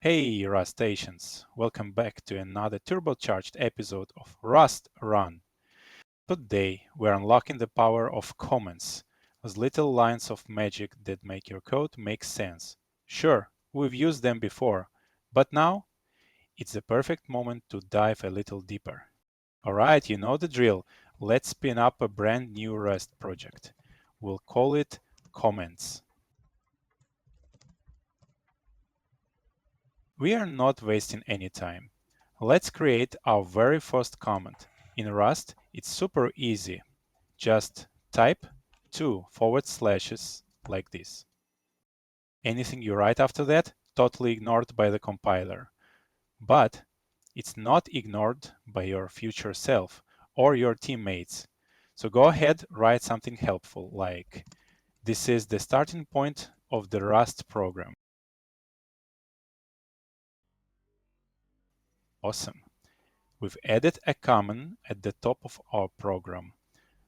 Hey Rustaceans, welcome back to another turbocharged episode of Rust Run. Today we're unlocking the power of comments, those little lines of magic that make your code make sense. Sure, we've used them before, but now it's the perfect moment to dive a little deeper. Alright, you know the drill. Let's spin up a brand new Rust project. We'll call it Comments. We are not wasting any time. Let's create our very first comment. In Rust, it's super easy. Just type 2 / like this. Anything you write after that, totally ignored by the compiler. But it's not ignored by your future self or your teammates. So go ahead, write something helpful like, this is the starting point of the Rust program. Awesome. We've added a comment at the top of our program.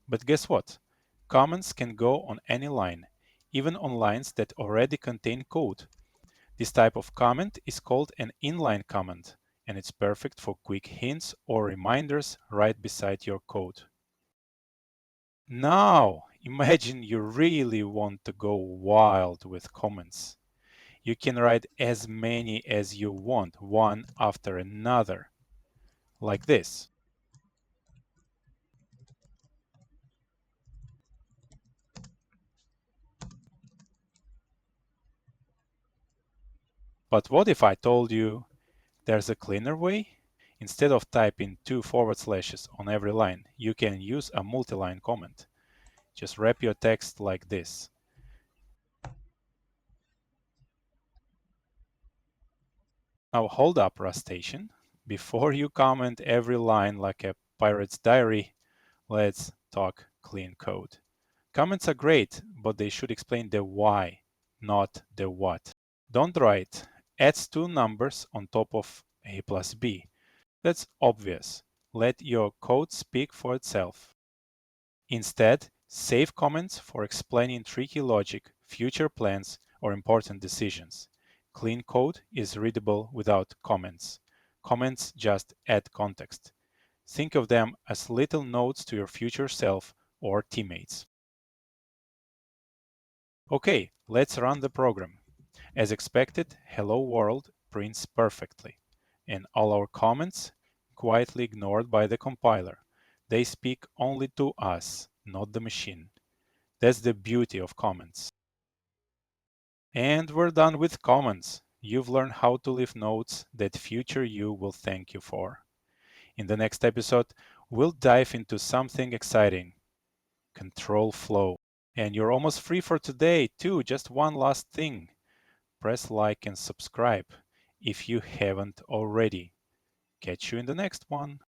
But guess what? Comments can go on any line, even on lines that already contain code. This type of comment is called an inline comment, and it's perfect for quick hints or reminders right beside your code. Now, imagine you really want to go wild with comments. You can write as many as you want, one after another, like this. But what if I told you there's a cleaner way? Instead of typing 2 / on every line, you can use a multi-line comment. Just wrap your text like this. Now hold up, Rustacean. Before you comment every line like a pirate's diary, let's talk clean code. Comments are great, but they should explain the why, not the what. Don't write adds 2 numbers on top of a plus b. That's obvious. Let your code speak for itself. Instead, save comments for explaining tricky logic, future plans, or important decisions. Clean code is readable without comments. Comments just add context. Think of them as little notes to your future self or teammates. Okay, let's run the program. As expected, hello world prints perfectly, and all our comments quietly ignored by the compiler. They speak only to us, not the machine. That's the beauty of comments. And we're done with comments. You've learned how to leave notes that future you will thank you for. In the next episode, we'll dive into something exciting, control flow. And you're almost free for today too. Just one last thing. Press like and subscribe if you haven't already. Catch you in the next one.